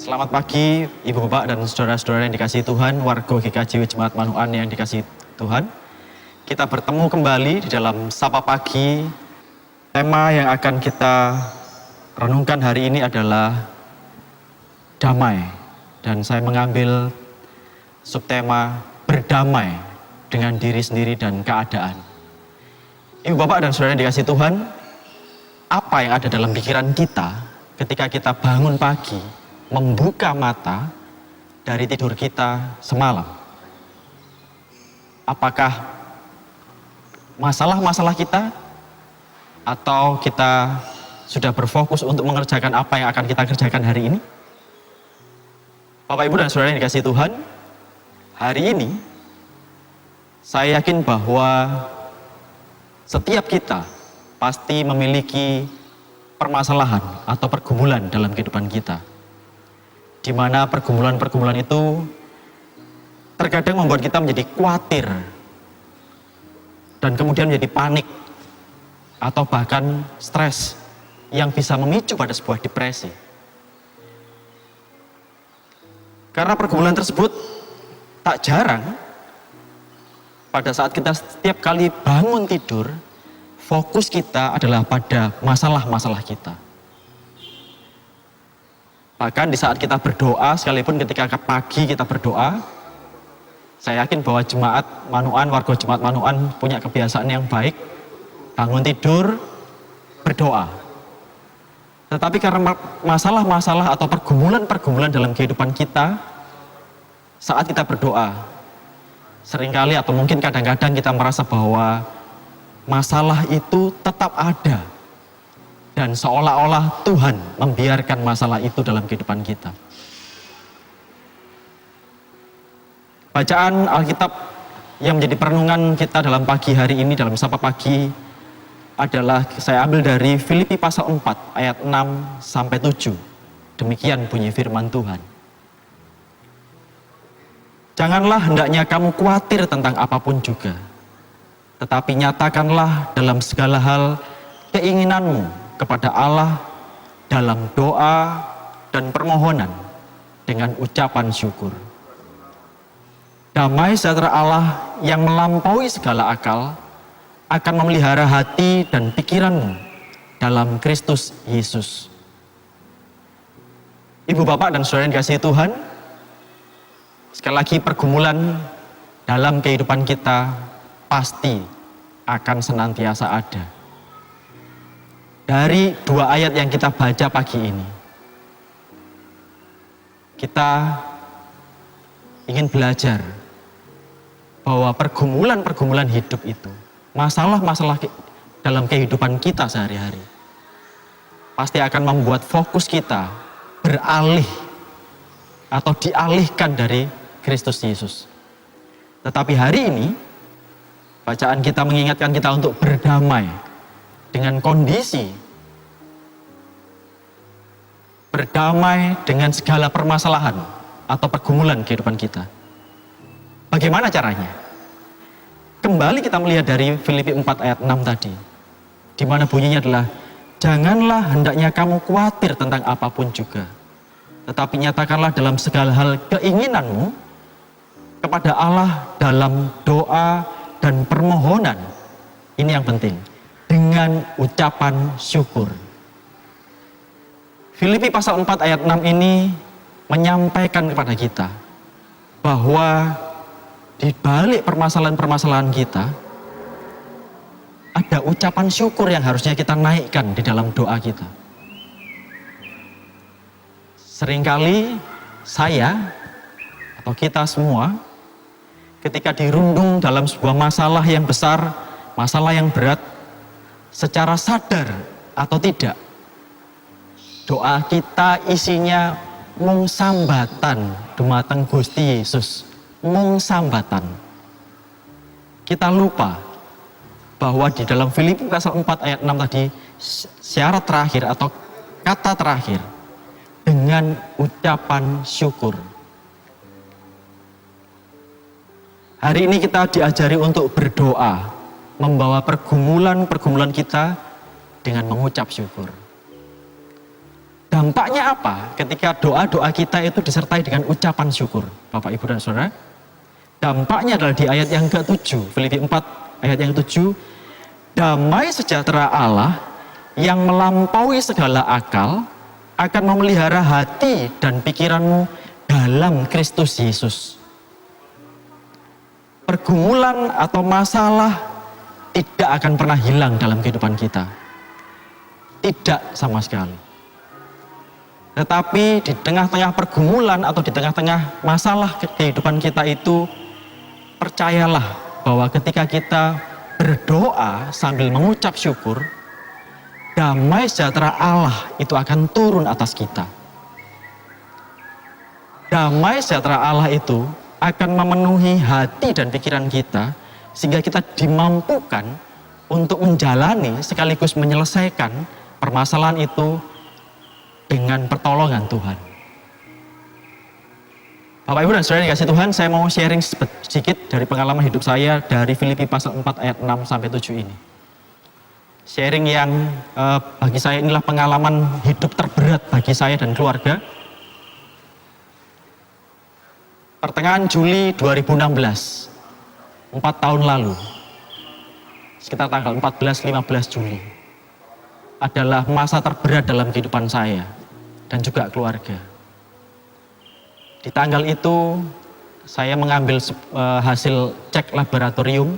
Selamat pagi Ibu Bapak dan saudara-saudara yang dikasihi Tuhan, warga GKJ Jemaat Manuan yang dikasihi Tuhan. Kita bertemu kembali di dalam Sapa Pagi. Tema yang akan kita renungkan hari ini adalah damai. Dan saya mengambil subtema berdamai dengan diri sendiri dan keadaan. Ibu Bapak dan saudara yang dikasihi Tuhan, apa yang ada dalam pikiran kita ketika kita bangun pagi, membuka mata dari tidur kita semalam? Apakah masalah-masalah kita, atau kita sudah berfokus untuk mengerjakan apa yang akan kita kerjakan hari ini? Bapak, Ibu, dan saudara yang dikasihi Tuhan, hari ini saya yakin bahwa setiap kita pasti memiliki permasalahan atau pergumulan dalam kehidupan kita, di mana pergumulan-pergumulan itu terkadang membuat kita menjadi khawatir dan kemudian menjadi panik atau bahkan stres yang bisa memicu pada sebuah depresi. Karena pergumulan tersebut tak jarang pada saat kita setiap kali bangun tidur, fokus kita adalah pada masalah-masalah kita. Bahkan di saat kita berdoa, sekalipun ketika pagi kita berdoa, saya yakin bahwa jemaat Manuan, warga jemaat Manuan punya kebiasaan yang baik, bangun tidur, berdoa. Tetapi karena masalah-masalah atau pergumulan-pergumulan dalam kehidupan kita, saat kita berdoa, seringkali atau mungkin kadang-kadang kita merasa bahwa masalah itu tetap ada, dan seolah-olah Tuhan membiarkan masalah itu dalam kehidupan kita. Bacaan Alkitab yang menjadi perenungan kita dalam pagi hari ini, dalam Sapa Pagi, adalah saya ambil dari Filipi pasal 4 ayat 6 sampai 7. Demikian bunyi firman Tuhan. Janganlah hendaknya kamu khawatir tentang apapun juga, tetapi nyatakanlah dalam segala hal keinginanmu kepada Allah dalam doa dan permohonan dengan ucapan syukur. Damai sejahtera Allah yang melampaui segala akal akan memelihara hati dan pikiranmu dalam Kristus Yesus. Ibu, Bapak, dan saudara yang dikasihi Tuhan, sekali lagi pergumulan dalam kehidupan kita pasti akan senantiasa ada. Dari dua ayat yang kita baca pagi ini, kita ingin belajar bahwa pergumulan-pergumulan hidup itu, masalah-masalah dalam kehidupan kita sehari-hari, pasti akan membuat fokus kita beralih atau dialihkan dari Kristus Yesus. Tetapi hari ini, bacaan kita mengingatkan kita untuk berdamai dengan kondisi, berdamai dengan segala permasalahan atau pergumulan kehidupan kita. Bagaimana caranya? Kembali kita melihat dari Filipi 4 ayat 6 tadi, di mana bunyinya adalah, janganlah hendaknya kamu khawatir tentang apapun juga, tetapi nyatakanlah dalam segala hal keinginanmu kepada Allah dalam doa dan permohonan. Ini yang penting, dengan ucapan syukur. Filipi pasal 4 ayat 6 ini menyampaikan kepada kita bahwa di balik permasalahan-permasalahan kita ada ucapan syukur yang harusnya kita naikkan di dalam doa kita. Seringkali saya atau kita semua ketika dirundung dalam sebuah masalah yang besar, masalah yang berat, secara sadar atau tidak, doa kita isinya mung sambatan dumateng Gusti Yesus, mung sambatan. Kita lupa bahwa di dalam Filipi pasal 4 ayat 6 tadi, syarat terakhir atau kata terakhir, dengan ucapan syukur. Hari ini kita diajari untuk berdoa, membawa pergumulan-pergumulan kita dengan mengucap syukur. Dampaknya apa ketika doa-doa kita itu disertai dengan ucapan syukur, Bapak, Ibu, dan Saudara? Dampaknya adalah di ayat yang ke-7, Filipi 4 ayat yang ke-7, damai sejahtera Allah yang melampaui segala akal akan memelihara hati dan pikiranmu dalam Kristus Yesus. Pergumulan atau masalah tidak akan pernah hilang dalam kehidupan kita. Tidak sama sekali. Tetapi di tengah-tengah pergumulan atau di tengah-tengah masalah kehidupan kita itu, percayalah bahwa ketika kita berdoa sambil mengucap syukur, damai sejahtera Allah itu akan turun atas kita. Damai sejahtera Allah itu akan memenuhi hati dan pikiran kita, sehingga kita dimampukan untuk menjalani sekaligus menyelesaikan permasalahan itu dengan pertolongan Tuhan. Bapak, Ibu, dan Saudara yang dikasihi Tuhan, saya mau sharing sedikit dari pengalaman hidup saya dari Filipi pasal 4 ayat 6 sampai 7 ini. Sharing yang bagi saya inilah pengalaman hidup terberat bagi saya dan keluarga. Pertengahan Juli 2016, 4 tahun lalu, sekitar tanggal 14-15 Juli, adalah masa terberat dalam kehidupan saya dan juga keluarga. Di tanggal itu saya mengambil hasil cek laboratorium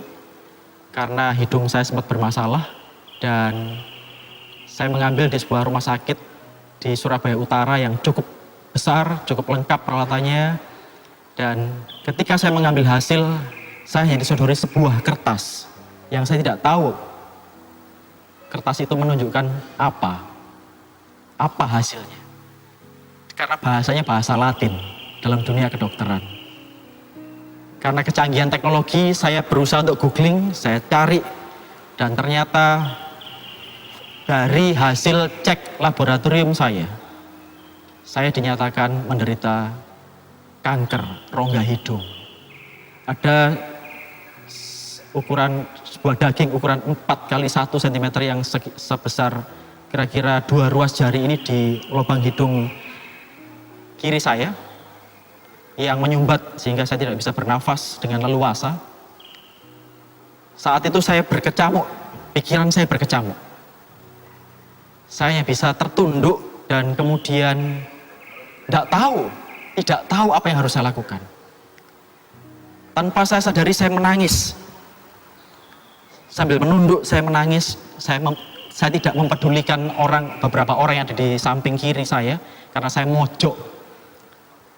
karena hidung saya sempat bermasalah, dan saya mengambil di sebuah rumah sakit di Surabaya Utara yang cukup besar, cukup lengkap peralatannya. Dan ketika saya mengambil hasil, saya hanya disodori sebuah kertas yang saya tidak tahu kertas itu menunjukkan apa hasilnya. Karena bahasanya bahasa Latin dalam dunia kedokteran. Karena kecanggihan teknologi, saya berusaha untuk googling, saya cari, dan ternyata dari hasil cek laboratorium saya dinyatakan menderita kanker rongga hidung. Ada sebuah daging ukuran 4 kali 1 cm yang sebesar kira-kira 2 ruas jari ini di lubang hidung kiri saya, yang menyumbat sehingga saya tidak bisa bernafas dengan leluasa. Saat itu saya berkecamuk, pikiran saya berkecamuk. Saya bisa tertunduk dan kemudian tidak tahu apa yang harus saya lakukan. Tanpa saya sadari, saya menangis. Sambil menunduk, saya menangis. Saya tidak mempedulikan beberapa orang yang ada di samping kiri saya, karena saya mojok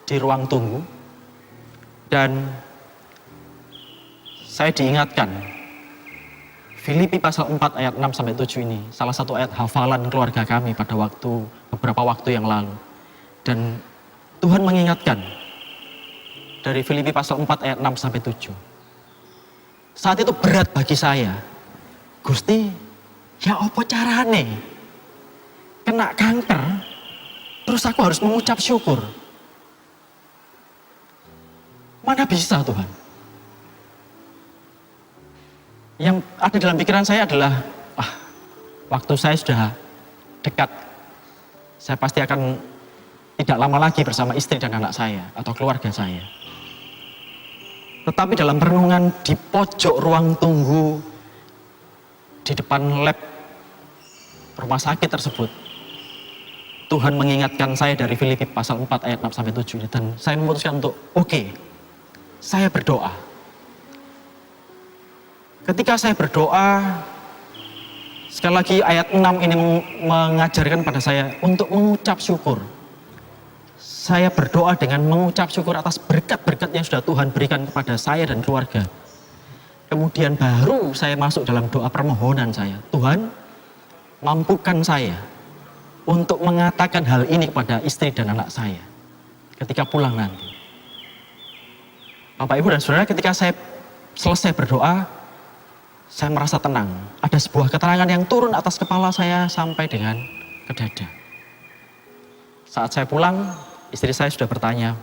di ruang tunggu. Dan saya diingatkan, Filipi pasal 4 ayat 6 sampai 7 ini salah satu ayat hafalan keluarga kami pada beberapa waktu yang lalu. Dan Tuhan mengingatkan dari Filipi pasal 4 ayat 6 sampai 7. Saat itu berat bagi saya. Gusti, ya apa carane? Kena kanker, terus aku harus mengucap syukur. Mana bisa, Tuhan? Yang ada dalam pikiran saya adalah, waktu saya sudah dekat. Saya pasti akan tidak lama lagi bersama istri dan anak saya atau keluarga saya. Tetapi dalam renungan di pojok ruang tunggu di depan lab rumah sakit tersebut, Tuhan mengingatkan saya dari Filipi pasal 4 ayat 6 sampai 7 ini, dan saya memutuskan untuk saya berdoa. Ketika saya berdoa, sekali lagi ayat 6 ini mengajarkan pada saya untuk mengucap syukur. Saya berdoa dengan mengucap syukur atas berkat-berkat yang sudah Tuhan berikan kepada saya dan keluarga. Kemudian baru saya masuk dalam doa permohonan saya. Tuhan, mampukan saya untuk mengatakan hal ini kepada istri dan anak saya ketika pulang nanti. Bapak, Ibu, dan Saudara, ketika saya selesai berdoa, saya merasa tenang. Ada sebuah keterangan yang turun atas kepala saya sampai dengan ke dada. Saat saya pulang, istri saya sudah bertanya,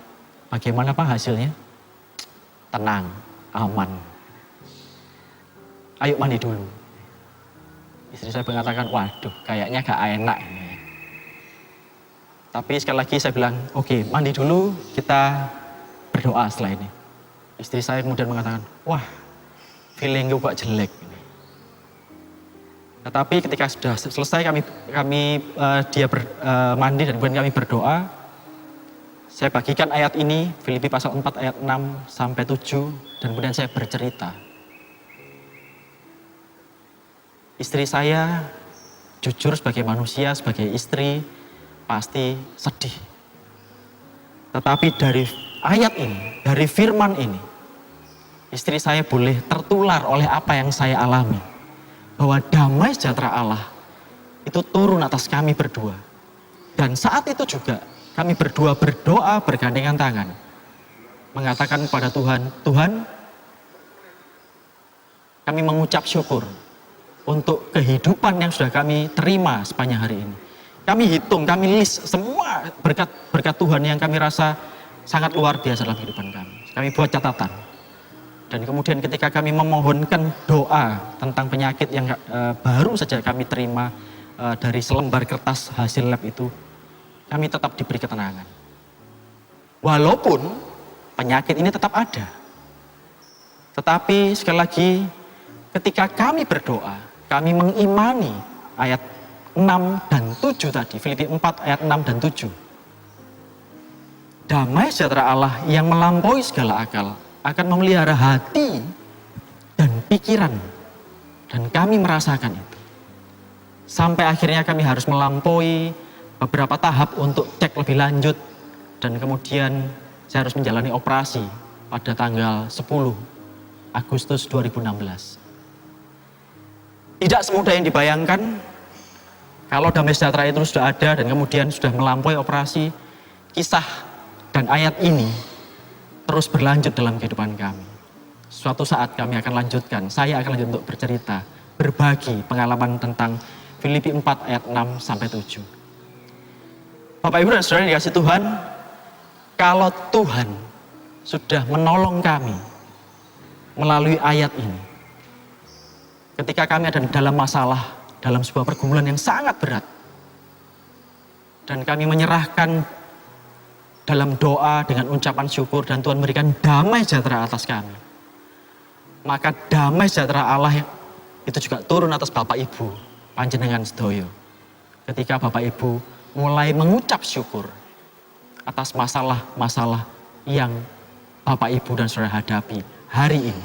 bagaimana Pak hasilnya? Tenang, aman. Ayo mandi dulu. Istri saya mengatakan, waduh kayaknya gak enak ini. Tapi sekali lagi saya bilang, oke, mandi dulu, kita berdoa setelah ini. Istri saya kemudian mengatakan, wah, feeling gue kok jelek. Tetapi ketika sudah selesai dia mandi dan kemudian kami berdoa, saya bagikan ayat ini, Filipi pasal 4 ayat 6 sampai 7, dan kemudian saya bercerita. Istri saya jujur sebagai manusia, sebagai istri, pasti sedih. Tetapi dari ayat ini, dari firman ini, istri saya boleh tertular oleh apa yang saya alami. Bahwa damai sejahtera Allah itu turun atas kami berdua. Dan saat itu juga kami berdua berdoa bergandengan tangan. Mengatakan kepada Tuhan, Tuhan, kami mengucap syukur untuk kehidupan yang sudah kami terima sepanjang hari ini. Kami hitung, kami list semua berkat Tuhan yang kami rasa sangat luar biasa dalam kehidupan kami. Kami buat catatan. Dan kemudian ketika kami memohonkan doa tentang penyakit yang baru saja kami terima dari selembar kertas hasil lab itu, kami tetap diberi ketenangan. Walaupun penyakit ini tetap ada. Tetapi sekali lagi, ketika kami berdoa, kami mengimani ayat 6 dan 7 tadi, Filipi 4 ayat 6 dan 7. Damai sejahtera Allah yang melampaui segala akal akan memelihara hati dan pikiran. Dan kami merasakan itu. Sampai akhirnya kami harus melampaui beberapa tahap untuk cek lebih lanjut. Dan kemudian saya harus menjalani operasi pada tanggal 10 Agustus 2016. Tidak semudah yang dibayangkan. Kalau damai sejahtera itu sudah ada dan kemudian sudah melampaui operasi, kisah dan ayat ini terus berlanjut dalam kehidupan kami. Suatu saat kami akan lanjutkan, saya akan lanjut untuk bercerita, berbagi pengalaman tentang Filipi 4 ayat 6 sampai 7. Bapak Ibu dan Saudara yang dikasihi Tuhan, kalau Tuhan sudah menolong kami melalui ayat ini, ketika kami ada dalam masalah, dalam sebuah pergumulan yang sangat berat, dan kami menyerahkan dalam doa dengan ucapan syukur dan Tuhan memberikan damai sejahtera atas kami. Maka damai sejahtera Allah itu juga turun atas Bapak Ibu panjenengan sedoyo. Ketika Bapak Ibu mulai mengucap syukur atas masalah-masalah yang Bapak Ibu dan Saudara hadapi hari ini.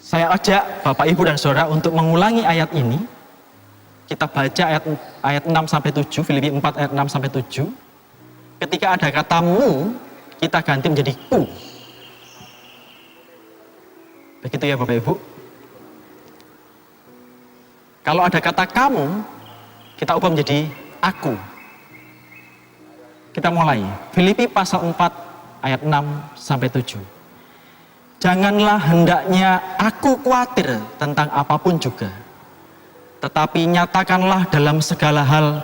Saya ajak Bapak Ibu dan Saudara untuk mengulangi ayat ini. Kita baca ayat 6 sampai 7, Filipi 4 ayat 6 sampai 7. Ketika ada kata mu, kita ganti menjadi ku. Begitu ya Bapak Ibu. Kalau ada kata kamu, kita ubah menjadi aku. Kita mulai. Filipi pasal 4 ayat 6 sampai 7. Janganlah hendaknya aku khawatir tentang apapun juga. Tetapi nyatakanlah dalam segala hal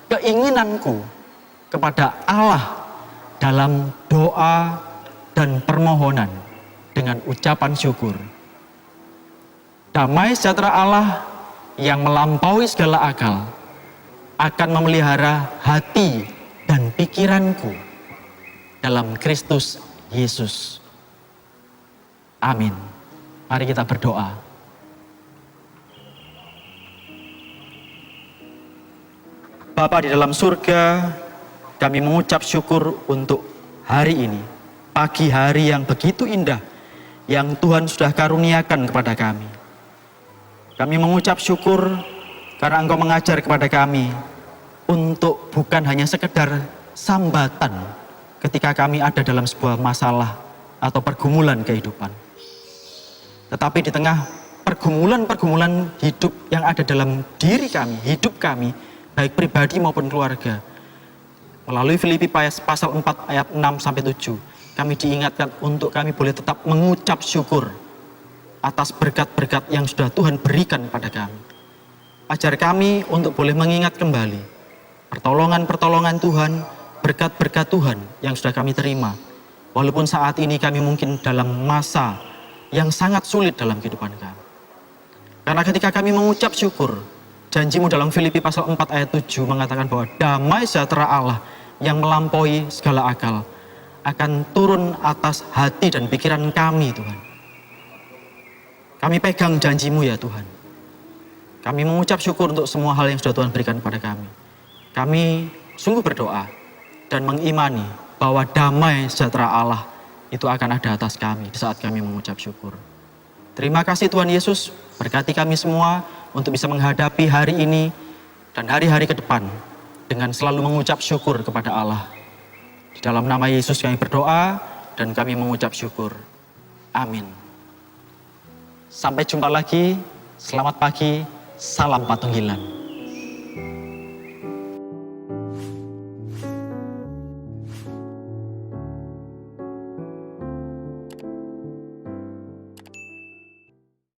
keinginanku kepada Allah dalam doa dan permohonan dengan ucapan syukur. Damai sejahtera Allah yang melampaui segala akal akan memelihara hati dan pikiranku dalam Kristus Yesus. Amin. Mari kita berdoa. Bapa di dalam surga, kami mengucap syukur untuk hari ini. Pagi hari yang begitu indah, yang Tuhan sudah karuniakan kepada kami. Kami mengucap syukur karena Engkau mengajar kepada kami untuk bukan hanya sekedar sambatan ketika kami ada dalam sebuah masalah atau pergumulan kehidupan. Tetapi di tengah pergumulan-pergumulan hidup yang ada dalam diri kami, hidup kami, baik pribadi maupun keluarga. Melalui Filipi pasal 4 ayat 6 sampai 7, kami diingatkan untuk kami boleh tetap mengucap syukur atas berkat-berkat yang sudah Tuhan berikan kepada kami. Ajar kami untuk boleh mengingat kembali pertolongan-pertolongan Tuhan, berkat-berkat Tuhan yang sudah kami terima. Walaupun saat ini kami mungkin dalam masa yang sangat sulit dalam kehidupan kami. Karena ketika kami mengucap syukur, Janjimu dalam Filipi pasal 4 ayat 7 mengatakan bahwa damai sejahtera Allah yang melampaui segala akal akan turun atas hati dan pikiran kami, Tuhan. Kami pegang janjimu ya Tuhan. Kami mengucap syukur untuk semua hal yang sudah Tuhan berikan kepada kami. Kami sungguh berdoa dan mengimani bahwa damai sejahtera Allah itu akan ada atas kami di saat kami mengucap syukur. Terima kasih Tuhan Yesus, berkati kami semua untuk bisa menghadapi hari ini dan hari-hari ke depan dengan selalu mengucap syukur kepada Allah. Di dalam nama Yesus kami berdoa dan kami mengucap syukur. Amin. Sampai jumpa lagi, selamat pagi, salam Patunggilan.